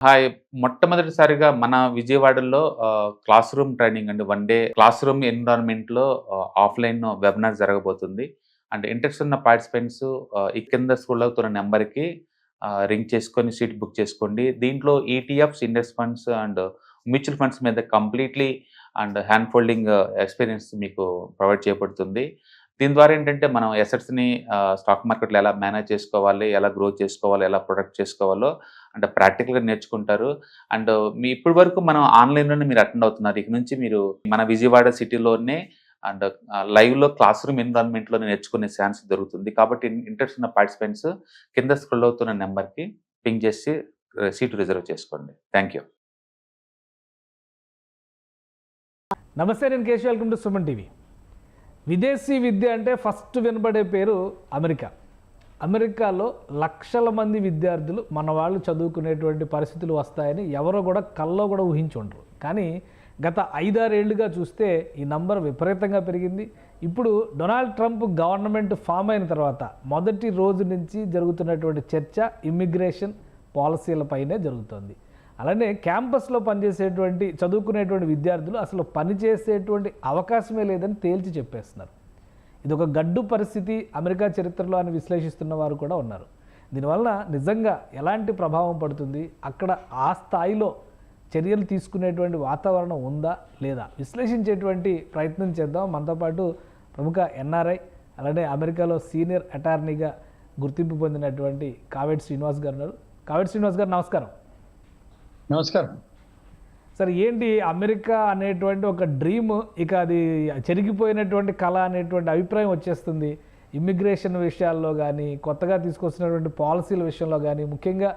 Hi. మొట్టమొదటిసారిగా మన విజయవాడలో క్లాస్ రూమ్ ట్రైనింగ్ అండి. 1 డే క్లాస్ రూమ్ ఎన్విరాన్మెంట్‌లో ఆఫ్‌లైన్ వెబినార్ జరగబోతుంది. అండ్ ఇంట్రెస్ట్ ఉన్న పార్టిసిపెంట్స్ ఈ కింద స్క్రోల్ అవుతున్న నంబర్‌కి రింగ్ చేసుకొని సీట్ బుక్ చేసుకోండి. దీంట్లో ETFs, index funds and mutual funds మీద completely and hand holding experience మీకు ప్రొవైడ్ చేయబడుతుంది. దీని ద్వారా ఏంటంటే మనం అసెట్స్‌ని స్టాక్ మార్కెట్‌లో ఎలా మేనేజ్ చేసుకోవాలి, ఎలా గ్రో చేసుకోవాలి, ఎలా ప్రొటెక్ట్ చేసుకోవాలో అంటే ప్రాక్టికల్‌గా నేర్చుకుంటారు. అండ్ ఇప్పటి వరకు మనం ఆన్‌లైన్‌లోనే మీరు అటెండ్ అవుతున్నారు. ఇక నుంచి మీరు మన విజయవాడ సిటీలోనే అండ్ లైవ్‌లో క్లాస్ రూమ్ ఎన్విరాన్మెంట్‌లోనే నేర్చుకునే ఛాన్స్ దొరుకుతుంది. కాబట్టి ఇంట్రెస్ట్ ఉన్న పార్టిసిపెంట్స్ కింద స్క్రోల్ అవుతున్న నంబర్‌కి పింగ్ చేసి సీట్ రిజర్వ్ చేసుకోండి. Thank you. నమస్తే, నేను Keshav. Welcome to Suman TV. విదేశీ విద్య అంటే ఫస్ట్ వినబడే పేరు అమెరికా. అమెరికాలో లక్షల మంది విద్యార్థులు మన వాళ్ళు చదువుకునేటువంటి పరిస్థితులు వస్తాయని ఎవరో కూడా కల్లో కూడా ఊహించి ఉండరు. కానీ గత 5-6 ఏళ్లుగా చూస్తే ఈ నంబర్ విపరీతంగా పెరిగింది. ఇప్పుడు డొనాల్డ్ ట్రంప్ గవర్నమెంట్ ఫామ్ అయిన తర్వాత మొదటి రోజు నుంచి జరుగుతున్నటువంటి చర్చ ఇమ్మిగ్రేషన్ పాలసీలపైనే జరుగుతుంది. అలానే క్యాంపస్లో పనిచేసేటువంటి చదువుకునేటువంటి విద్యార్థులు అసలు పనిచేసేటువంటి అవకాశమే లేదని తేల్చి చెప్పేస్తున్నారు. ఇది ఒక గడ్డు పరిస్థితి అమెరికా చరిత్రలో అని విశ్లేషిస్తున్న వారు కూడా ఉన్నారు. దీనివల్ల నిజంగా ఎలాంటి ప్రభావం పడుతుంది, అక్కడ ఆ స్థాయిలో చర్యలు తీసుకునేటువంటి వాతావరణం ఉందా లేదా విశ్లేషించేటువంటి ప్రయత్నం చేద్దాం. మనతో పాటు ప్రముఖ ఎన్ఆర్ఐ, అలానే అమెరికాలో సీనియర్ అటార్నీగా గుర్తింపు పొందినటువంటి కావేటి శ్రీనివాస్ గారు ఉన్నారు. కావేటి శ్రీనివాస్ గారు, నమస్కారం. నమస్కారం సార్. ఏంటి అమెరికా అనేటువంటి ఒక డ్రీమ్ ఇక అది చెరిగిపోయినటువంటి కళ అనేటువంటి అభిప్రాయం వచ్చేస్తుంది. ఇమ్మిగ్రేషన్ విషయాల్లో కానీ, కొత్తగా తీసుకొచ్చినటువంటి పాలసీల విషయంలో కానీ, ముఖ్యంగా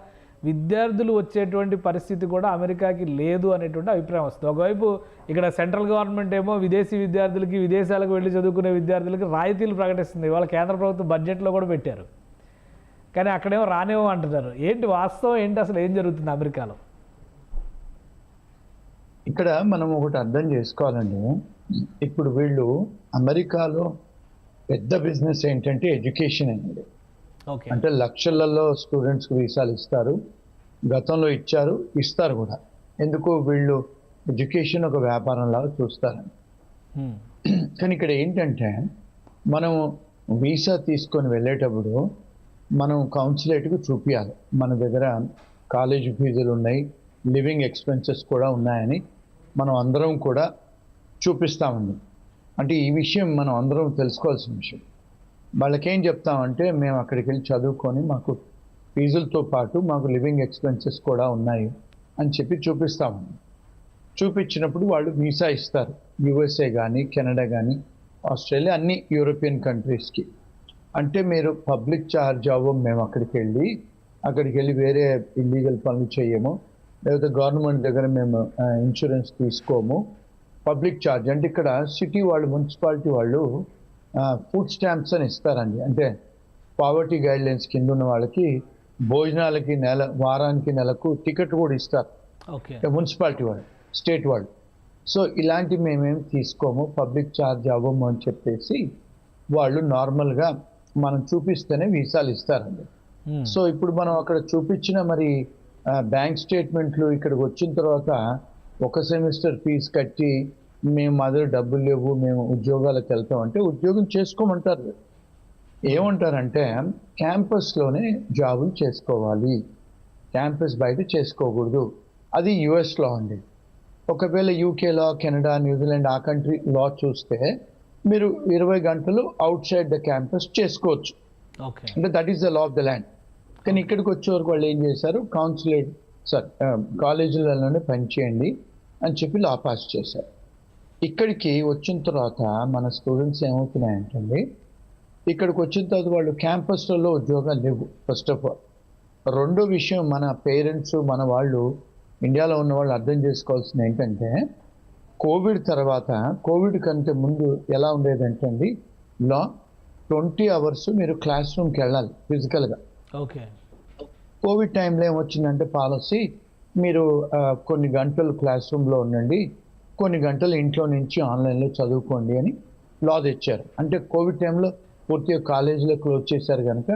విద్యార్థులు వచ్చేటువంటి పరిస్థితి కూడా అమెరికాకి లేదు అనేటువంటి అభిప్రాయం వస్తుంది. ఒకవైపు ఇక్కడ సెంట్రల్ గవర్నమెంట్ ఏమో విదేశీ విద్యార్థులకి, విదేశాలకు వెళ్ళి చదువుకునే విద్యార్థులకి రాయితీలు ప్రకటిస్తుంది. ఇవాళ కేంద్ర ప్రభుత్వం బడ్జెట్లో కూడా పెట్టారు. కానీ అక్కడేమో రానేమో అంటున్నారు. ఏంటి వాస్తవం ఏంటి, అసలు ఏం జరుగుతుంది అమెరికాలో? ఇక్కడ మనం ఒకటి అర్థం చేసుకోవాలండి. ఇప్పుడు వీళ్ళు అమెరికాలో పెద్ద బిజినెస్ ఏంటంటే ఎడ్యుకేషన్ అనేది. అంటే లక్షలలో స్టూడెంట్స్కి వీసాలు ఇస్తారు, గతంలో ఇచ్చారు, ఇస్తారు కూడా. ఎందుకు వీళ్ళు ఎడ్యుకేషన్ ఒక వ్యాపారంలాగా చూస్తారని. కానీ ఇక్కడ ఏంటంటే మనం వీసా తీసుకొని వెళ్ళేటప్పుడు మనం కౌన్సిలేట్కి చూపించాలి మన దగ్గర కాలేజ్ ఫీజులు ఉన్నాయి, లివింగ్ ఎక్స్పెన్సెస్ కూడా ఉన్నాయని మనం అందరం కూడా చూపిస్తామండి. అంటే ఈ విషయం మనం అందరం తెలుసుకోవాల్సిన విషయం. వాళ్ళకేం చెప్తామంటే మేము అక్కడికి వెళ్ళి చదువుకొని మాకు ఫీజులతో పాటు మాకు లివింగ్ ఎక్స్పెన్సెస్ కూడా ఉన్నాయి అని చెప్పి చూపిస్తామండి. చూపించినప్పుడు వాళ్ళు వీసా ఇస్తారు. యూఎస్ఏ కానీ, కెనడా కానీ, ఆస్ట్రేలియా, అన్ని యూరోపియన్ కంట్రీస్కి. అంటే మీరు పబ్లిక్ ఛార్జ్ అవ్వం, మేము అక్కడికి వెళ్ళి వేరే ఇల్లీగల్ పనులు చేయము, లేకపోతే గవర్నమెంట్ దగ్గర మేము ఇన్సూరెన్స్ తీసుకోము. పబ్లిక్ ఛార్జ్ అంటే ఇక్కడ సిటీ వాళ్ళు, మున్సిపాలిటీ వాళ్ళు ఫుడ్ స్టాంప్స్ అని ఇస్తారండి. అంటే పావర్టీ గైడ్లైన్స్ కింద ఉన్న వాళ్ళకి భోజనాలకి వారానికి నెలకు టికెట్ కూడా ఇస్తారు మున్సిపాలిటీ వాళ్ళు, స్టేట్ వాళ్ళు. సో ఇలాంటి మేమేం తీసుకోము, పబ్లిక్ ఛార్జ్ అవ్వము అని చెప్పేసి వాళ్ళు నార్మల్గా మనం చూపిస్తేనే వీసాలు ఇస్తారండి. సో ఇప్పుడు మనం అక్కడ చూపించిన మరి బ్యాంక్ స్టేట్మెంట్లు ఇక్కడికి వచ్చిన తర్వాత ఒక సెమిస్టర్ ఫీజు కట్టి మేము మా దగ్గర డబ్బులు లేవు, మేము ఉద్యోగాలకు వెళ్తామంటే ఉద్యోగం చేసుకోమంటారు. ఏమంటారంటే క్యాంపస్లోనే జాబులు చేసుకోవాలి, క్యాంపస్ బయట చేసుకోకూడదు. అది యుఎస్లో ఉంది. ఒకవేళ యూకేలో, కెనడా, న్యూజిలాండ్ ఆ కంట్రీ లా చూస్తే మీరు 20 గంటలు అవుట్ సైడ్ ద క్యాంపస్ చేసుకోవచ్చు. అంటే that is the law of the land. కానీ ఇక్కడికి వచ్చే వరకు వాళ్ళు ఏం చేశారు, కాలేజీలలోనే పనిచేయండి అని చెప్పి లా పాస్ చేశారు. ఇక్కడికి వచ్చిన తర్వాత మన స్టూడెంట్స్ ఏమవుతున్నాయంటే ఇక్కడికి వచ్చిన తర్వాత వాళ్ళు క్యాంపస్లలో ఉద్యోగాలు లేవు ఫస్ట్ ఆఫ్ ఆల్. రెండో విషయం, మన పేరెంట్స్, మన వాళ్ళు, ఇండియాలో ఉన్న వాళ్ళు అర్థం చేసుకోవాల్సింది ఏంటంటే కోవిడ్ తర్వాత, కోవిడ్ కంటే ముందు ఎలా ఉండేదంటే అండి, లా 20 hours మీరు క్లాస్ రూమ్కి వెళ్ళాలి ఫిజికల్గా. కోవిడ్ టైంలో ఏమొచ్చిందంటే పాలసీ, మీరు కొన్ని గంటలు క్లాస్ రూమ్లో ఉండండి, కొన్ని గంటలు ఇంట్లో నుంచి ఆన్లైన్లో చదువుకోండి అని లా తెచ్చారు. అంటే కోవిడ్ టైంలో పూర్తిగా కాలేజీలో క్లోజ్ చేశారు కనుక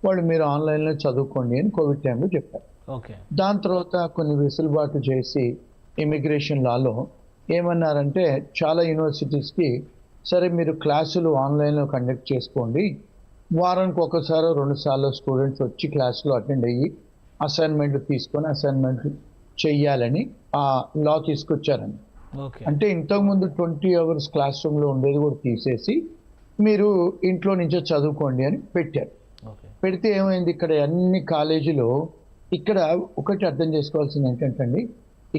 వాళ్ళు మీరు ఆన్లైన్లో చదువుకోండి అని కోవిడ్ టైంలో చెప్పారు. ఓకే. దాని తర్వాత కొన్ని వెసులుబాటు చేసి ఇమిగ్రేషన్ లాలో ఏమన్నారంటే చాలా యూనివర్సిటీస్కి సరే మీరు క్లాసులు ఆన్లైన్లో కండక్ట్ చేసుకోండి, వారానికి ఒకసారి 2 సార్లు స్టూడెంట్స్ వచ్చి క్లాసులో అటెండ్ అయ్యి అసైన్మెంట్లు తీసుకొని అసైన్మెంట్లు చెయ్యాలని ఆ లా తీసుకొచ్చారండి. ఓకే. అంటే ఇంతకుముందు 20 అవర్స్ క్లాస్ రూమ్లో ఉండేది కూడా తీసేసి మీరు ఇంట్లో నుంచే చదువుకోండి అని పెట్టారు. ఓకే. పెడితే ఏమైంది, ఇక్కడ అన్ని కాలేజీలో ఇక్కడ ఒకటి అర్థం చేసుకోవాల్సింది ఏంటంటే అండి,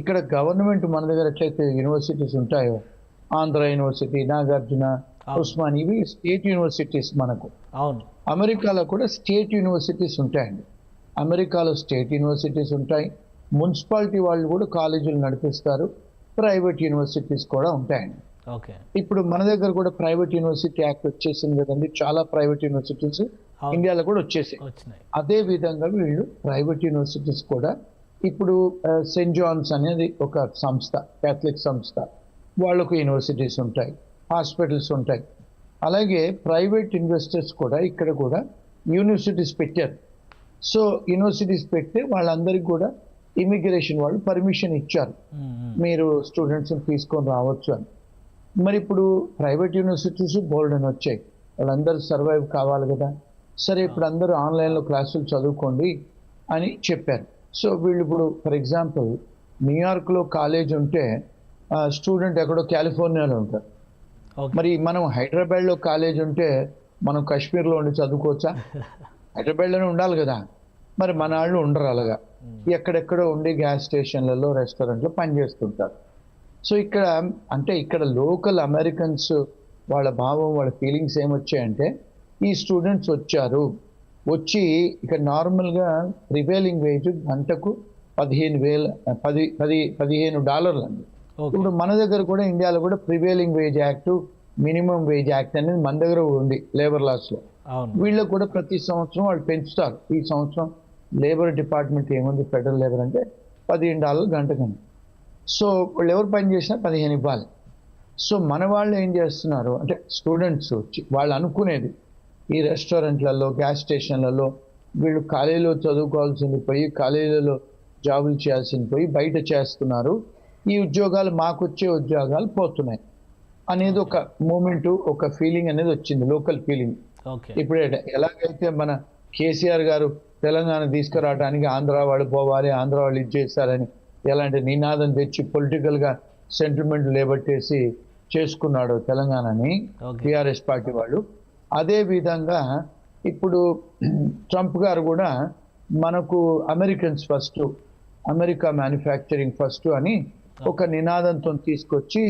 ఇక్కడ గవర్నమెంట్ మన దగ్గర ఎట్లయితే యూనివర్సిటీస్ ఉంటాయో, ఆంధ్ర యూనివర్సిటీ, నాగార్జున, ఉస్మాన్, ఇవి స్టేట్ యూనివర్సిటీస్ మనకు. అవును. అమెరికాలో కూడా స్టేట్ యూనివర్సిటీస్ ఉంటాయండి. అమెరికాలో స్టేట్ యూనివర్సిటీస్ ఉంటాయి, మున్సిపాలిటీ వాళ్ళు కూడా కాలేజీలు నడిపిస్తారు, ప్రైవేట్ యూనివర్సిటీస్ కూడా ఉంటాయండి. ఓకే. ఇప్పుడు మన దగ్గర కూడా ప్రైవేట్ యూనివర్సిటీ యాక్ట్ వచ్చేసింది కదండి, చాలా ప్రైవేట్ యూనివర్సిటీస్ ఇండియాలో కూడా వచ్చేసాయి. అదే విధంగా వీళ్ళు ప్రైవేట్ యూనివర్సిటీస్ కూడా ఇప్పుడు సెయింట్ జాన్స్ అనేది ఒక సంస్థ, క్యాథలిక్ సంస్థ, వాళ్ళకు యూనివర్సిటీస్ ఉంటాయి, హాస్పిటల్స్ ఉంటాయి. అలాగే ప్రైవేట్ ఇన్వెస్టర్స్ కూడా ఇక్కడ కూడా యూనివర్సిటీస్ పెట్టారు. సో యూనివర్సిటీస్ పెడితే వాళ్ళందరికీ కూడా ఇమిగ్రేషన్ వాళ్ళు పర్మిషన్ ఇచ్చారు, మీరు స్టూడెంట్స్ని తీసుకొని రావచ్చు అని. మరి ఇప్పుడు ప్రైవేట్ యూనివర్సిటీస్ బోల్డ్ అని వచ్చాయి, వాళ్ళందరూ సర్వైవ్ కావాలి కదా. సరే ఇప్పుడు అందరూ ఆన్లైన్లో క్లాసులు చదువుకోండి అని చెప్పారు. సో వీళ్ళు ఇప్పుడు ఫర్ ఎగ్జాంపుల్ న్యూయార్క్లో కాలేజ్ ఉంటే స్టూడెంట్ ఎక్కడో కాలిఫోర్నియాలో ఉంటారు. మరి మనం హైదరాబాద్లో కాలేజ్ ఉంటే మనం కాశ్మీర్లో ఉండి చదువుకోవచ్చా? హైదరాబాద్లోనే ఉండాలి కదా. మరి మన వాళ్ళు ఉండరు అలాగా, ఎక్కడెక్కడో ఉండి గ్యాస్ స్టేషన్లలో, రెస్టారెంట్లో పనిచేస్తుంటారు. సో ఇక్కడ అంటే ఇక్కడ లోకల్ అమెరికన్స్ వాళ్ళ భావం, వాళ్ళ ఫీలింగ్స్ ఏమొచ్చాయంటే, ఈ స్టూడెంట్స్ వచ్చారు, వచ్చి ఇక్కడ నార్మల్గా ప్రివేలింగ్ వేజ్ గంటకు $15,000 అండి. ఇప్పుడు మన దగ్గర కూడా ఇండియాలో కూడా prevailing wage act, minimum wage act అనేది మన దగ్గర ఉంది లేబర్ లాస్లో. వీళ్ళకు కూడా ప్రతి సంవత్సరం వాళ్ళు పెంచుతారు. ఈ సంవత్సరం లేబర్ డిపార్ట్మెంట్ ఏముంది, ఫెడరల్ లేబర్ అంటే $15 గంటకని. సో వాళ్ళు ఎవరు పని చేసినా 15 ఇవ్వాలి. సో మన వాళ్ళు ఏం చేస్తున్నారు అంటే స్టూడెంట్స్ వచ్చి వాళ్ళు అనుకునేది ఈ రెస్టారెంట్లలో, గ్యాస్ స్టేషన్లలో వీళ్ళు కాలేజీలో చదువుకోవాల్సింది పోయి కాలేజీలలో జాబులు చేయాల్సింది పోయి బయట చేస్తున్నారు, ఈ ఉద్యోగాలు మాకు వచ్చే ఉద్యోగాలు పోతున్నాయి అనేది ఒక మూమెంట్, ఒక ఫీలింగ్ అనేది వచ్చింది, లోకల్ ఫీలింగ్. ఇప్పుడు ఎలాగైతే మన కేసీఆర్ గారు తెలంగాణ తీసుకురావడానికి ఆంధ్ర వాళ్ళు పోవాలి, ఆంధ్ర వాళ్ళు ఇది చేశారని ఎలాంటి నినాదం తెచ్చి పొలిటికల్గా సెంటిమెంట్ లేబట్టేసి చేసుకున్నాడు తెలంగాణని టీఆర్ఎస్ పార్టీ వాళ్ళు, అదే విధంగా ఇప్పుడు ట్రంప్ గారు కూడా మనకు Americans first, America manufacturing first అని ఒక నినాదంతో తీసుకొచ్చి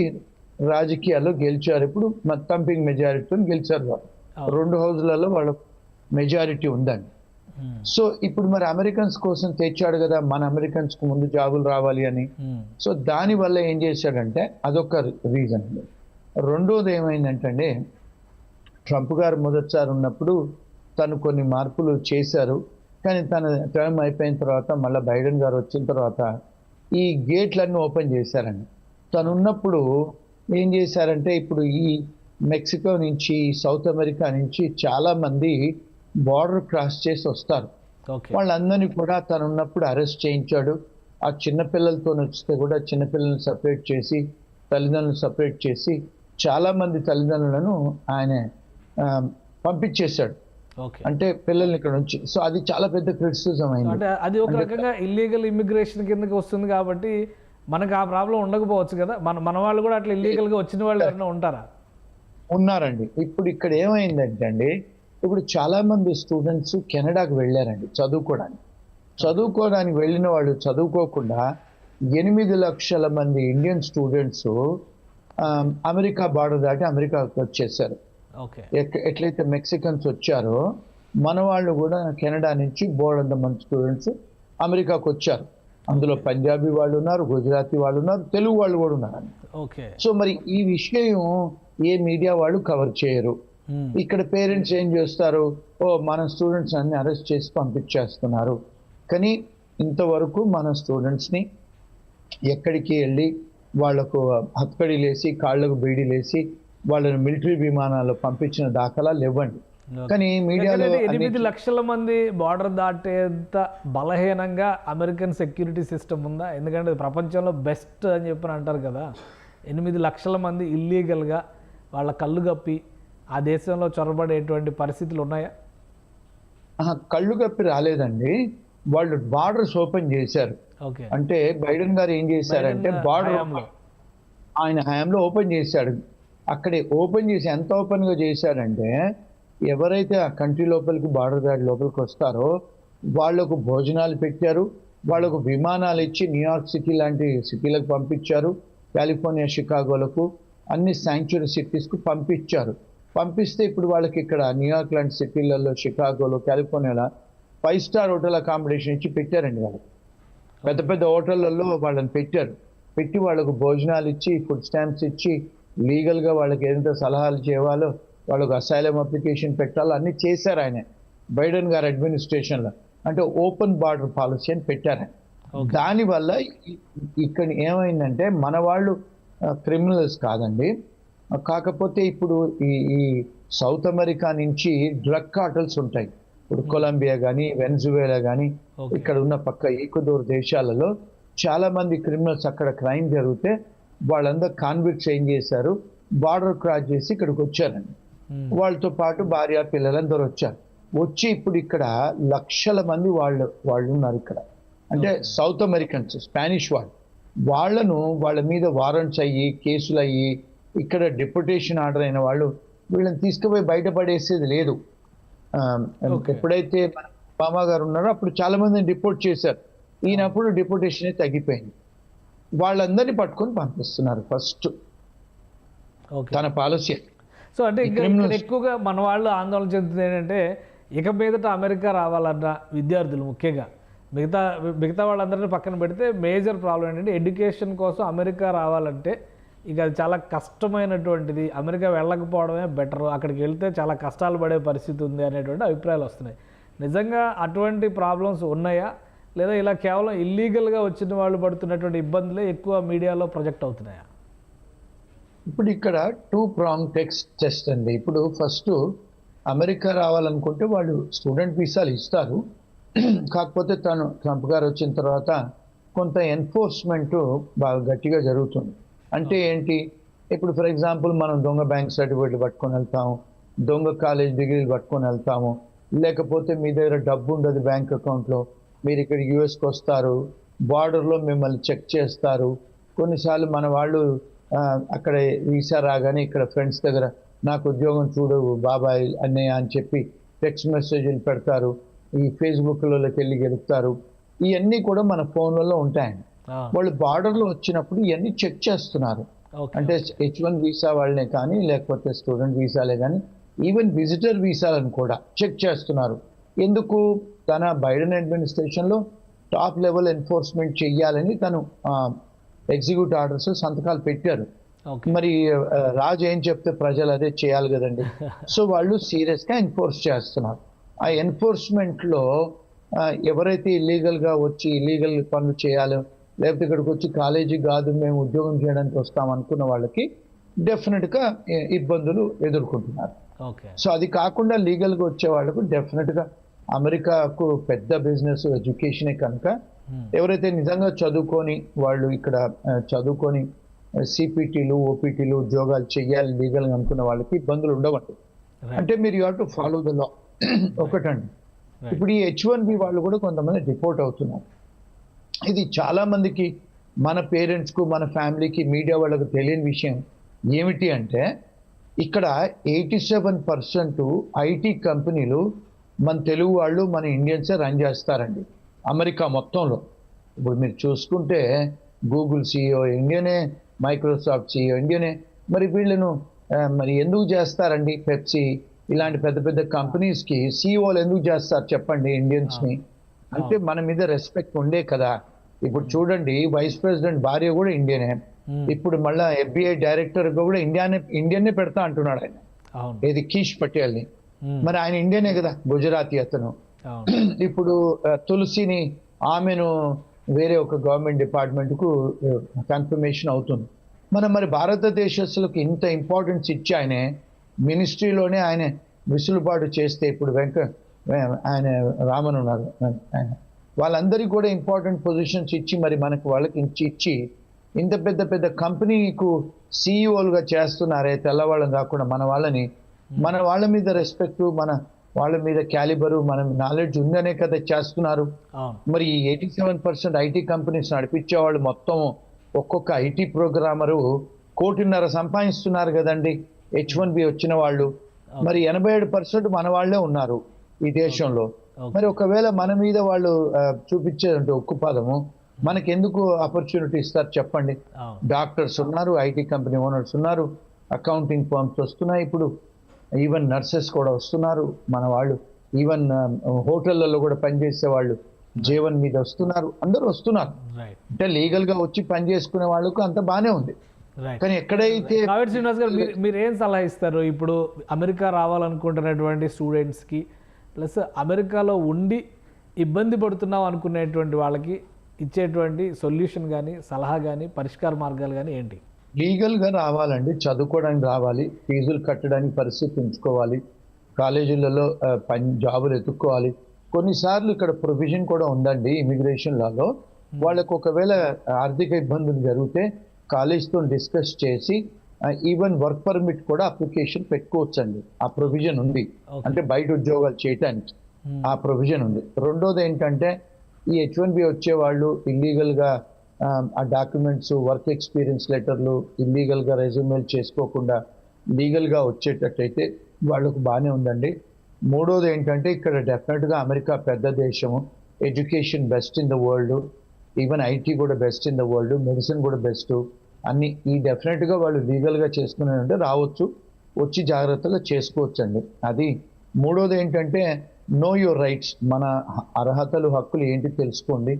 రాజకీయాల్లో గెలిచారు. ఇప్పుడు థంపింగ్ మెజారిటీతో గెలిచారు వాళ్ళు. 2 హౌజ్లలో వాళ్ళ మెజారిటీ ఉందండి. సో ఇప్పుడు మరి అమెరికన్స్ కోసం తెచ్చాడు కదా, మన అమెరికన్స్కు ముందు జాబులు రావాలి అని. సో దానివల్ల ఏం చేశాడంటే అదొక రీజన్. రెండోది ఏమైందంటే ట్రంప్ గారు మొదటిసారి ఉన్నప్పుడు తను కొన్ని మార్పులు చేశారు, కానీ తన టర్మ్ అయిపోయిన తర్వాత మళ్ళీ బైడెన్ గారు వచ్చిన తర్వాత ఈ గేట్లన్నీ ఓపెన్ చేశారండి. తను ఉన్నప్పుడు ఏం చేశారంటే ఇప్పుడు ఈ మెక్సికో నుంచి, సౌత్ అమెరికా నుంచి చాలామంది బార్డర్ క్రాస్ చేసి వస్తారు. వాళ్ళందరినీ కూడా తను ఉన్నప్పుడు అరెస్ట్ చేయించాడు. ఆ చిన్నపిల్లలతో వస్తే కూడా చిన్నపిల్లల్ని సపరేట్ చేసి, తల్లిదండ్రులను సపరేట్ చేసి చాలామంది తల్లిదండ్రులను ఆయన పంపించేశాడు, అంటే పిల్లల్ని ఇక్కడ నుంచి. సో అది చాలా పెద్ద క్రిటిసిజం అయింది. అంటే అది ఒక రకంగా ఇల్లీగల్ ఇమిగ్రేషన్ కిందకి వస్తుంది కాబట్టి మనకు ఆ ప్రాబ్లం ఉండకపోవచ్చు కదా. మన వాళ్ళు కూడా అట్లా ఇల్లీగల్గా వచ్చిన వాళ్ళు ఎవరైనా ఉంటారా? ఉన్నారండి. ఇప్పుడు ఇక్కడ ఏమైందంటే అండి, ఇప్పుడు చాలామంది స్టూడెంట్స్ కెనడాకు వెళ్ళారండి చదువుకోవడానికి వెళ్ళిన వాళ్ళు చదువుకోకుండా 8 లక్షల మంది ఇండియన్ స్టూడెంట్స్ అమెరికా బార్డర్ దాటి అమెరికాకు వచ్చేసారు. ఎట్లయితే మెక్సికన్స్ వచ్చారో మన వాళ్ళు కూడా కెనడా నుంచి బోర్డంత మంది స్టూడెంట్స్ అమెరికాకు వచ్చారు. అందులో పంజాబీ వాళ్ళు ఉన్నారు, గుజరాతీ వాళ్ళు ఉన్నారు, తెలుగు వాళ్ళు కూడా ఉన్నారు. సో మరి ఈ విషయం ఏ మీడియా వాళ్ళు కవర్ చేయరు. ఇక్కడ పేరెంట్స్ ఏం చేస్తారు, మన స్టూడెంట్స్ అన్ని అరెస్ట్ చేసి పంపించేస్తున్నారు. కానీ ఇంతవరకు మన స్టూడెంట్స్ని ఎక్కడికి వెళ్ళి వాళ్లకు హత్కడీలేసి కాళ్లకు బీడీలేసి వాళ్ళని మిలిటరీ విమానాల్లో పంపించిన దాఖలాలు ఇవ్వండి. కానీ మీడియాలో 8 లక్షల మంది బార్డర్ దాటేంత బలహీనంగా అమెరికన్ సెక్యూరిటీ సిస్టమ్ ఉందా? ఎందుకంటే ప్రపంచంలో బెస్ట్ అని చెప్పని అంటారు కదా. 8 లక్షల మంది ఇల్లీగల్గా వాళ్ళ కళ్ళు కప్పి ఆ దేశంలో చొరబడేటువంటి పరిస్థితులు ఉన్నాయా? కళ్ళు కప్పి రాలేదండి, వాళ్ళు బార్డర్స్ ఓపెన్ చేశారు. ఓకే, అంటే బైడెన్ గారు ఏం చేశారంటే బార్డర్ ఆయన హయాంలో ఓపెన్ చేశాడు. అక్కడే ఓపెన్ చేసి ఎంత ఓపెన్గా చేశారంటే ఎవరైతే ఆ కంట్రీ లోపలికి బార్డర్ దాడి లోపలికి వస్తారో వాళ్లకు భోజనాలు పెట్టారు, వాళ్లకు విమానాలు ఇచ్చి న్యూయార్క్ సిటీ లాంటి సిటీలకు పంపించారు, కాలిఫోర్నియా షికాగోలకు అన్ని శాంక్చురీ సిటీస్కు పంపించారు. పంపిస్తే ఇప్పుడు వాళ్ళకి ఇక్కడ న్యూయార్క్ లాంటి సిటీలలో, షికాగోలో, కాలిఫోర్నియాలో 5 స్టార్ హోటల్ అకామిడేషన్ ఇచ్చి పెట్టారండి. వాళ్ళకి పెద్ద పెద్ద హోటళ్లలో వాళ్ళని పెట్టారు. పెట్టి వాళ్ళకు భోజనాలు ఇచ్చి, ఫుడ్ స్టాంప్స్ ఇచ్చి, లీగల్గా వాళ్ళకి ఏదైతే సలహాలు చేయాలో, వాళ్ళకు అసైలం అప్లికేషన్ పెట్టాలో అన్నీ చేశారు ఆయన బైడెన్ గారి అడ్మినిస్ట్రేషన్లో. అంటే ఓపెన్ బార్డర్ పాలసీ అని పెట్టారు. దానివల్ల ఇక్కడ ఏమైందంటే మన వాళ్ళు క్రిమినల్స్ కాదండి, కాకపోతే ఇప్పుడు ఈ సౌత్ అమెరికా నుంచి డ్రగ్ కార్టల్స్ ఉంటాయి. ఇప్పుడు కొలంబియా కానీ, వెనజువేలా కానీ, ఇక్కడ ఉన్న పక్క ఈక్వెడోర్ దేశాలలో చాలా మంది క్రిమినల్స్ అక్కడ క్రైమ్ జరిగితే వాళ్ళందరూ కాన్విక్ట్స్ ఏం చేశారు, బార్డర్ క్రాస్ చేసి ఇక్కడికి వచ్చారండి. వాళ్ళతో పాటు భార్య పిల్లలందరూ వచ్చారు. వచ్చి ఇప్పుడు ఇక్కడ లక్షల మంది వాళ్ళు ఉన్నారు ఇక్కడ. అంటే సౌత్ అమెరికన్స్, స్పానిష్ వాళ్ళ మీద వారెంట్స్ అయ్యి, కేసులు అయ్యి, ఇక్కడ డిపోటేషన్ ఆర్డర్ అయిన వాళ్ళు వీళ్ళని తీసుకుపోయి బయటపడేసేది లేదు. ఎప్పుడైతే ఒబామా గారు ఉన్నారో అప్పుడు చాలా మందిని డిపోర్ట్ చేశారు. ఈయనప్పుడు డిపోటేషన్ తగ్గిపోయింది. వాళ్ళందరినీ పట్టుకొని పంపిస్తున్నారు ఫస్ట్ తన పాలసీ. సో అంటే ఇక్కడ ఎక్కువగా మన వాళ్ళు ఆందోళన చెందుతుంది ఏంటంటే ఇక మీదట అమెరికా రావాలన్న విద్యార్థులు ముఖ్యంగా, మిగతా వాళ్ళందరినీ పక్కన పెడితే మేజర్ ప్రాబ్లం ఏంటంటే ఎడ్యుకేషన్ కోసం అమెరికా రావాలంటే ఇక అది చాలా కష్టమైనటువంటిది, అమెరికా వెళ్ళకపోవడమే బెటర్, అక్కడికి వెళ్తే చాలా కష్టాలు పడే పరిస్థితి ఉంది అనేటువంటి అభిప్రాయాలు వస్తున్నాయి. నిజంగా అటువంటి ప్రాబ్లమ్స్ ఉన్నాయా, లేదా ఇలా కేవలం ఇల్లీగల్గా వచ్చిన వాళ్ళు పడుతున్నటువంటి ఇబ్బందులే ఎక్కువ మీడియాలో ప్రొజెక్ట్ అవుతున్నాయా? ఇప్పుడు ఇక్కడ 2 prong టెస్ట్ అండి. ఇప్పుడు ఫస్ట్ అమెరికా రావాలనుకుంటే వాళ్ళు స్టూడెంట్ వీసాలు ఇస్తారు. కాకపోతే ట్రంప్ గారు వచ్చిన తర్వాత కొంత ఎన్ఫోర్స్మెంట్ బాగా గట్టిగా జరుగుతుంది. అంటే ఏంటి, ఇప్పుడు ఫర్ ఎగ్జాంపుల్ మనం దొంగ బ్యాంక్ సర్టిఫికేట్లు పట్టుకొని వెళ్తాము, దొంగ కాలేజ్ డిగ్రీలు పట్టుకొని వెళ్తాము, లేకపోతే మీ దగ్గర డబ్బు ఉండదు బ్యాంక్ అకౌంట్లో, మీరు ఇక్కడ యూఎస్కి వస్తారు, బార్డర్లో మిమ్మల్ని చెక్ చేస్తారు. కొన్నిసార్లు మన వాళ్ళు అక్కడ వీసా రాగానే ఇక్కడ ఫ్రెండ్స్ దగ్గర నాకు ఉద్యోగం చూడు బాబాయ్ అన్నయ్య అని చెప్పి టెక్స్ట్ మెసేజ్లు పెడతారు, ఈ ఫేస్బుక్లలోకి వెళ్ళి గెలుపుతారు. ఇవన్నీ కూడా మన ఫోన్లలో ఉంటాయండి. వాళ్ళు బార్డర్లో వచ్చినప్పుడు ఇవన్నీ చెక్ చేస్తున్నారు. అంటే H1 వీసా వాళ్ళనే కానీ, లేకపోతే స్టూడెంట్ వీసాలే కానీ, ఈవెన్ విజిటర్ వీసాలను కూడా చెక్ చేస్తున్నారు. ఎందుకు, తన బైడెన్ అడ్మినిస్ట్రేషన్లో టాప్ లెవెల్ ఎన్ఫోర్స్మెంట్ చెయ్యాలని తను ఎగ్జిక్యూటివ్ ఆర్డర్స్ సంతకాలు పెట్టారు. మరి రాజు ఏం చెప్తే ప్రజలు అదే చేయాలి కదండి. సో వాళ్ళు సీరియస్గా ఎన్ఫోర్స్ చేస్తున్నారు. ఆ ఎన్ఫోర్స్మెంట్లో ఎవరైతే ఇల్లీగల్గా వచ్చి ఇల్లీగల్ పనులు చేయాలో, లేకపోతే ఇక్కడికి వచ్చి కాలేజీ కాదు మేము ఉద్యోగం చేయడానికి వస్తాం అనుకున్న వాళ్ళకి డెఫినెట్గా ఇబ్బందులు ఎదుర్కొంటున్నారు. సో అది కాకుండా లీగల్గా వచ్చే వాళ్ళకు డెఫినెట్గా అమెరికాకు పెద్ద బిజినెస్ ఎడ్యుకేషనే కనుక ఎవరైతే నిజంగా చదువుకొని వాళ్ళు ఇక్కడ చదువుకొని సిపిటీలు, ఓపీటీలు ఉద్యోగాలు చెయ్యాలి లీగల్గా అనుకున్న వాళ్ళకి ఇబ్బందులు ఉండవండి. అంటే మీరు you have to follow the law ఒకటండి. ఇప్పుడు ఈ H1B వాళ్ళు కూడా కొంతమంది డిపోర్ట్ అవుతున్నారు. ఇది చాలా మందికి, మన పేరెంట్స్కు, మన ఫ్యామిలీకి, మీడియా వాళ్ళకు తెలియని విషయం ఏమిటి అంటే ఇక్కడ 87% ఐటీ కంపెనీలు మన తెలుగు వాళ్ళు, మన ఇండియన్సే రన్ చేస్తారండి అమెరికా మొత్తంలో. ఇప్పుడు మీరు చూసుకుంటే గూగుల్ CEO ఇండియనే, మైక్రోసాఫ్ట్ CEO ఇండియనే. మరి వీళ్ళను మరి ఎందుకు చేస్తారండి? పెప్సీ ఇలాంటి పెద్ద పెద్ద కంపెనీస్కి CEOలు ఎందుకు చేస్తారు చెప్పండి ఇండియన్స్ని? అంటే మన మీద రెస్పెక్ట్ ఉండే కదా. ఇప్పుడు చూడండి, వైస్ ప్రెసిడెంట్ భార్య కూడా ఇండియనే. ఇప్పుడు మళ్ళీ FBI డైరెక్టర్ కూడా ఇండియన్నే పెడతా అంటున్నాడు ఆయన, ఏది కీష్ పటేల్ని. మరి ఆయన ఇండియనే కదా, గుజరాతీ అతను. ఇప్పుడు తులసిని, ఆమెను వేరే ఒక గవర్నమెంట్ డిపార్ట్మెంట్కు కన్ఫర్మేషన్ అవుతుంది. మరి భారతదేశస్తులకు ఇంత ఇంపార్టెన్స్ ఇచ్చి ఆయన మినిస్ట్రీలోనే ఆయన విసులుబాటు చేస్తే ఇప్పుడు ఆయన రామన్ ఉన్నారు ఆయన వాళ్ళందరికీ కూడా ఇంపార్టెంట్ పొజిషన్స్ ఇచ్చి మరి మనకు వాళ్ళకి ఇచ్చి ఇంత పెద్ద పెద్ద కంపెనీకు సీఈఓలుగా చేస్తున్నారే తెల్లవాళ్ళని కాకుండా మన వాళ్ళ మీద రెస్పెక్ట్, మన వాళ్ళ మీద క్యాలిబరు, మన నాలెడ్జ్ ఉందనే కదా చేస్తున్నారు. మరి 87% ఐటీ కంపెనీస్ నడిపించే వాళ్ళు మొత్తం ఒక్కొక్క ఐటీ ప్రోగ్రామరు 1.5 కోటి సంపాదిస్తున్నారు కదండి H1B వచ్చిన వాళ్ళు. మరి 87% మన వాళ్ళే ఉన్నారు ఈ దేశంలో. మరి ఒకవేళ మన మీద వాళ్ళు చూపించేదంటే ఉక్కుపాదము, మనకి ఎందుకు ఆపర్చునిటీ ఇస్తారు చెప్పండి? డాక్టర్స్ ఉన్నారు, ఐటీ కంపెనీ ఓనర్స్ ఉన్నారు, అకౌంటింగ్ ఫర్మ్స్ వస్తున్నాయి, ఇప్పుడు ఈవెన్ నర్సెస్ కూడా వస్తున్నారు మన వాళ్ళు, ఈవెన్ హోటళ్లలో కూడా పనిచేసే వాళ్ళు జీవన్ మీద వస్తున్నారు, అందరూ వస్తున్నారు. అంటే లీగల్ గా వచ్చి పని చేసుకునే వాళ్ళకు అంత బానే ఉంది. కానీ ఎక్కడైతే శ్రీనివాస్ గారు మీరు ఏం సలహా ఇస్తారు ఇప్పుడు అమెరికా రావాలనుకుంటున్నటువంటి స్టూడెంట్స్కి, ప్లస్ అమెరికాలో ఉండి ఇబ్బంది పడుతున్నాం అనుకునేటువంటి వాళ్ళకి ఇచ్చేటువంటి సొల్యూషన్ కానీ సలహా కానీ పరిష్కార మార్గాలు కానీ ఏంటి? లీగల్గా రావాలండి, చదువుకోవడానికి రావాలి, ఫీజులు కట్టడానికి పరిస్థితి ఉంచుకోవాలి, కాలేజీలలో జాబులు ఎత్తుక్కోవాలి. కొన్నిసార్లు ఇక్కడ ప్రొవిజన్ కూడా ఉందండి ఇమిగ్రేషన్ లాలో, వాళ్ళకు ఒకవేళ ఆర్థిక ఇబ్బందులు జరిగితే కాలేజ్తో డిస్కస్ చేసి ఈవెన్ వర్క్ పర్మిట్ కూడా అప్లికేషన్ పెట్టుకోవచ్చండి. ఆ ప్రొవిజన్ ఉంది, అంటే బయట ఉద్యోగాలు చేయటానికి ఆ ప్రొవిజన్ ఉంది. రెండోది ఏంటంటే ఈ H1B వచ్చే వాళ్ళు ఇల్లీగల్గా ఆ డాక్యుమెంట్స్, వర్క్ ఎక్స్పీరియన్స్ లెటర్లు ఇల్లీగల్గా రెజ్యూమేలు చేసుకోకుండా లీగల్గా వచ్చేటట్టయితే వాళ్ళకు బాగానే ఉందండి. మూడోది ఏంటంటే ఇక్కడ డెఫినెట్గా అమెరికా పెద్ద దేశము, education best in the world, even IT కూడా best in the world, medicine కూడా బెస్ట్, అన్ని ఈ డెఫినెట్గా వాళ్ళు లీగల్గా చేసుకున్నారంటే రావచ్చు, వచ్చి జాగ్రత్తగా చేసుకోవచ్చండి. అది మూడోది ఏంటంటే నో యువర్ రైట్స్, మన అర్హతలు హక్కులు ఏంటి తెలుసుకోండి,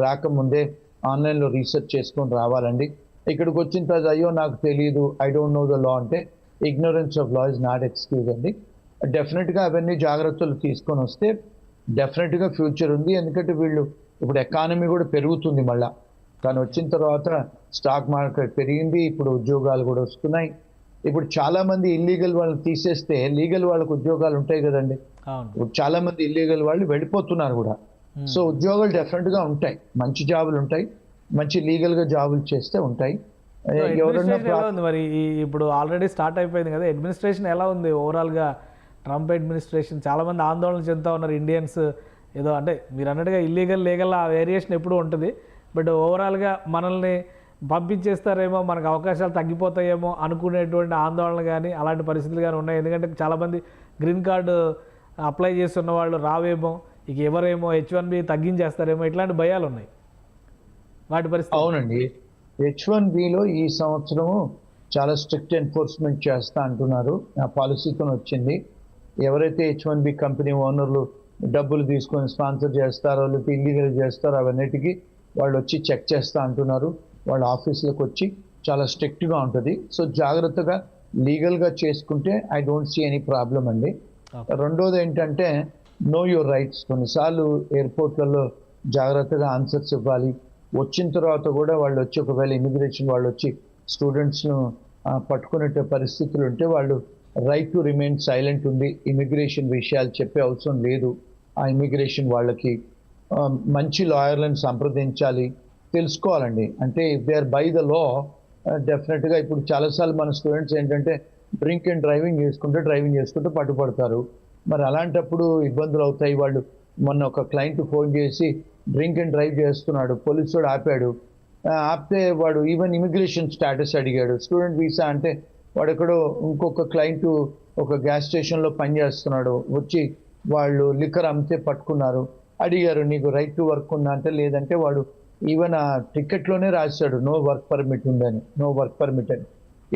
రాకముందే ఆన్లైన్లో రీసెర్చ్ చేసుకొని రావాలండి. ఇక్కడికి వచ్చిన తర్వాత అయ్యో నాకు తెలియదు, I don't know the law అంటే ignorance of law is not excuse అండి. డెఫినెట్గా అవన్నీ జాగ్రత్తలు తీసుకొని వస్తే డెఫినెట్గా ఫ్యూచర్ ఉంది. ఎందుకంటే వీళ్ళు ఇప్పుడు ఎకానమీ కూడా పెరుగుతుంది మళ్ళా, కానీ వచ్చిన తర్వాత స్టాక్ మార్కెట్ పెరిగింది, ఇప్పుడు ఉద్యోగాలు కూడా వస్తున్నాయి. ఇప్పుడు చాలా మంది ఇల్లీగల్ వాళ్ళని తీసేస్తే లీగల్ వాళ్ళకు ఉద్యోగాలు ఉంటాయి కదండి. ఇప్పుడు చాలా మంది ఇల్లీగల్ వాళ్ళు వెళ్ళిపోతున్నారు కూడా. సో ఉద్యోగాలు డెఫినెట్ గా ఉంటాయి, మంచి జాబులు ఉంటాయి, మంచి లీగల్ గా జాబులు చేస్తే ఉంటాయి. మరి ఇప్పుడు ఆల్రెడీ స్టార్ట్ అయిపోయింది కదా, అడ్మినిస్ట్రేషన్ ఎలా ఉంది ఓవరాల్ గా? ట్రంప్ అడ్మినిస్ట్రేషన్ చాలా మంది ఆందోళన చెందుతా ఉన్నారు ఇండియన్స్, ఏదో అంటే మీరు అన్నట్టుగా ఇల్లీగల్ లీగల్ ఆ వేరియేషన్ ఎప్పుడూ ఉంటుంది, బట్ ఓవరాల్గా మనల్ని పంపించేస్తారేమో, మనకు అవకాశాలు తగ్గిపోతాయేమో అనుకునేటువంటి ఆందోళన కానీ అలాంటి పరిస్థితులు కానీ ఉన్నాయి. ఎందుకంటే చాలామంది గ్రీన్ కార్డు అప్లై చేస్తున్న వాళ్ళు రావేమో, ఇక ఎవరేమో H1B తగ్గించేస్తారేమో, ఇట్లాంటి భయాలు ఉన్నాయి వాటి పరిస్థితి. అవునండి, H1Bలో ఈ సంవత్సరము చాలా స్ట్రిక్ట్ ఎన్ఫోర్స్మెంట్ చేస్తా అంటున్నారు, ఆ పాలసీతో వచ్చింది. ఎవరైతే H1B కంపెనీ ఓనర్లు డబ్బులు తీసుకొని స్పాన్సర్ చేస్తారో లేకపోతే ఇల్లీగల్ చేస్తారో అవన్నిటికీ వాళ్ళు వచ్చి చెక్ చేస్తా అంటున్నారు. వాళ్ళ ఆఫీసులకు వచ్చి చాలా స్ట్రిక్ట్గా ఉంటుంది. సో జాగ్రత్తగా లీగల్గా చేసుకుంటే I don't see any problem అండి. రెండోది ఏంటంటే నో యువర్ రైట్స్. కొన్నిసార్లు ఎయిర్పోర్ట్లలో జాగ్రత్తగా ఆన్సర్స్ ఇవ్వాలి. వచ్చిన తర్వాత కూడా వాళ్ళు వచ్చి ఒకవేళ ఇమిగ్రేషన్ వాళ్ళు వచ్చి స్టూడెంట్స్ను పట్టుకునే పరిస్థితులు ఉంటే వాళ్ళు రైట్ టు రిమైన్ సైలెంట్ ఉంది, ఇమిగ్రేషన్ విషయాలు చెప్పే అవసరం లేదు. ఆ ఇమిగ్రేషన్ వాళ్ళకి మంచి లాయర్లను సంప్రదించాలి, తెలుసుకోవాలండి. అంటే if they are by the law డెఫినెట్గా ఇప్పుడు చాలాసార్లు మన స్టూడెంట్స్ ఏంటంటే డ్రింక్ అండ్ డ్రైవింగ్ చేసుకుంటూ పట్టుపడతారు. మరి అలాంటప్పుడు ఇబ్బందులు అవుతాయి. వాళ్ళు మొన్న ఒక క్లయింట్ ఫోన్ చేసి డ్రింక్ అండ్ డ్రైవ్ చేస్తున్నాడు, పోలీసు ఆపాడు. ఆపితే వాడు ఈవెన్ ఇమిగ్రేషన్ స్టేటస్ అడిగాడు, స్టూడెంట్ వీసా అంటే వాడు ఎక్కడో ఇంకొక క్లయింట్ ఒక గ్యాస్ స్టేషన్లో పనిచేస్తున్నాడు, వచ్చి వాళ్ళు లిక్కర్ అమ్మితే పట్టుకున్నారు. అడిగారు నీకు రైట్ టు వర్క్ ఉందా అంటే లేదంటే వాడు ఈవెన్ ఆ టికెట్లోనే రాశాడు నో వర్క్ పర్మిట్ ఉందని, నో వర్క్ పర్మిట్ అని.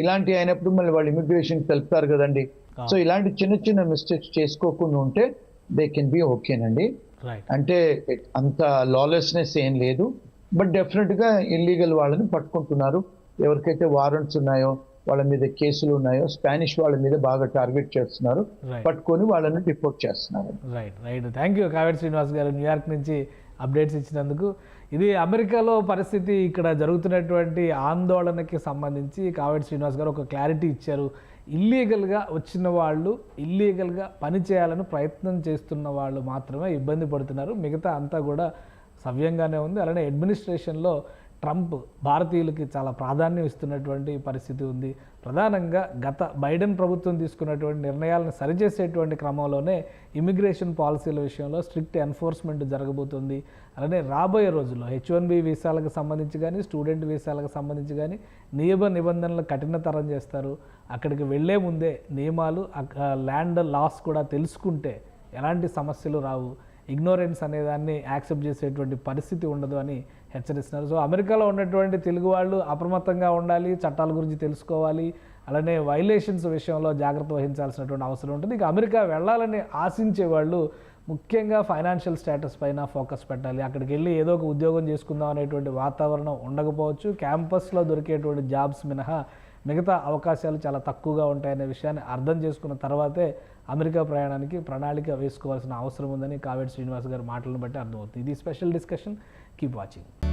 ఇలాంటి అయినప్పుడు మళ్ళీ వాళ్ళు ఇమిగ్రేషన్ తెలుపుతారు కదండి. సో ఇలాంటి చిన్న చిన్న మిస్టేక్స్ చేసుకోకుండా ఉంటే దే కెన్ బి ఓకేనండి. అంటే అంత లాలెస్నెస్ ఏం లేదు, బట్ డెఫినెట్గా ఇల్లీగల్ వాళ్ళని పట్టుకుంటున్నారు. ఎవరికైతే వారెంట్స్ ఉన్నాయో వాళ్ళ మీద కేసులు ఉన్నాయో స్పానిష్ వాళ్ళ మీద బాగా టార్గెట్ చేస్తున్నారు, పట్టుకొని వాళ్ళని రిపోర్ట్ చేస్తున్నారు. Right thank you Kaveti Srinivas గారు, న్యూయార్క్ నుంచి అప్డేట్స్ ఇచ్చినందుకు. ఇది అమెరికాలో పరిస్థితి, ఇక్కడ జరుగుతున్నటువంటి ఆందోళనకి సంబంధించి కావేటి శ్రీనివాస్ గారు ఒక క్లారిటీ ఇచ్చారు. ఇల్లీగల్గా వచ్చిన వాళ్ళు, ఇల్లీగల్గా పని చేయాలని ప్రయత్నం చేస్తున్న వాళ్ళు మాత్రమే ఇబ్బంది పడుతున్నారు. మిగతా అంతా కూడా సవ్యంగానే ఉంది. అలానే అడ్మినిస్ట్రేషన్లో ట్రంప్ భారతీయులకి చాలా ప్రాధాన్యం ఇస్తున్నటువంటి పరిస్థితి ఉంది. ప్రధానంగా గత బైడెన్ ప్రభుత్వం తీసుకున్నటువంటి నిర్ణయాలను సరిచేసేటువంటి క్రమంలోనే ఇమిగ్రేషన్ పాలసీల విషయంలో స్ట్రిక్ట్ ఎన్ఫోర్స్మెంట్ జరగబోతుంది. అలానే రాబోయే రోజుల్లో H1B వీసాలకు సంబంధించి కానీ, స్టూడెంట్ వీసాలకు సంబంధించి కానీ నిబంధనలు కఠినతరం చేస్తారు. అక్కడికి వెళ్లే ముందే నియమాలు, ల్యాండ్ లాస్ కూడా తెలుసుకుంటే ఎలాంటి సమస్యలు రావు. ఇగ్నోరెన్స్ అనేదాన్ని యాక్సెప్ట్ చేసేటువంటి పరిస్థితి ఉండదు అని హెచ్చరిస్తున్నారు. సో అమెరికాలో ఉన్నటువంటి తెలుగు వాళ్ళు అప్రమత్తంగా ఉండాలి, చట్టాల గురించి తెలుసుకోవాలి, అలానే వైలేషన్స్ విషయంలో జాగ్రత్త వహించాల్సినటువంటి అవసరం ఉంటుంది. ఇక అమెరికా వెళ్ళాలని ఆశించే వాళ్ళు ముఖ్యంగా ఫైనాన్షియల్ స్టేటస్ పైన ఫోకస్ పెట్టాలి. అక్కడికి వెళ్ళి ఏదో ఒక ఉద్యోగం చేసుకుందాం అనేటువంటి వాతావరణం ఉండకపోవచ్చు. క్యాంపస్లో దొరికేటువంటి జాబ్స్ మినహా మిగతా అవకాశాలు చాలా తక్కువగా ఉంటాయనే విషయాన్ని అర్థం చేసుకున్న తర్వాతే అమెరికా ప్రయాణానికి ప్రణాళిక వేసుకోవాల్సిన అవసరం ఉందని కావేటి శ్రీనివాస్ గారి మాటలను బట్టి అర్థమవుతుంది. ఇది స్పెషల్ డిస్కషన్. Keep watching.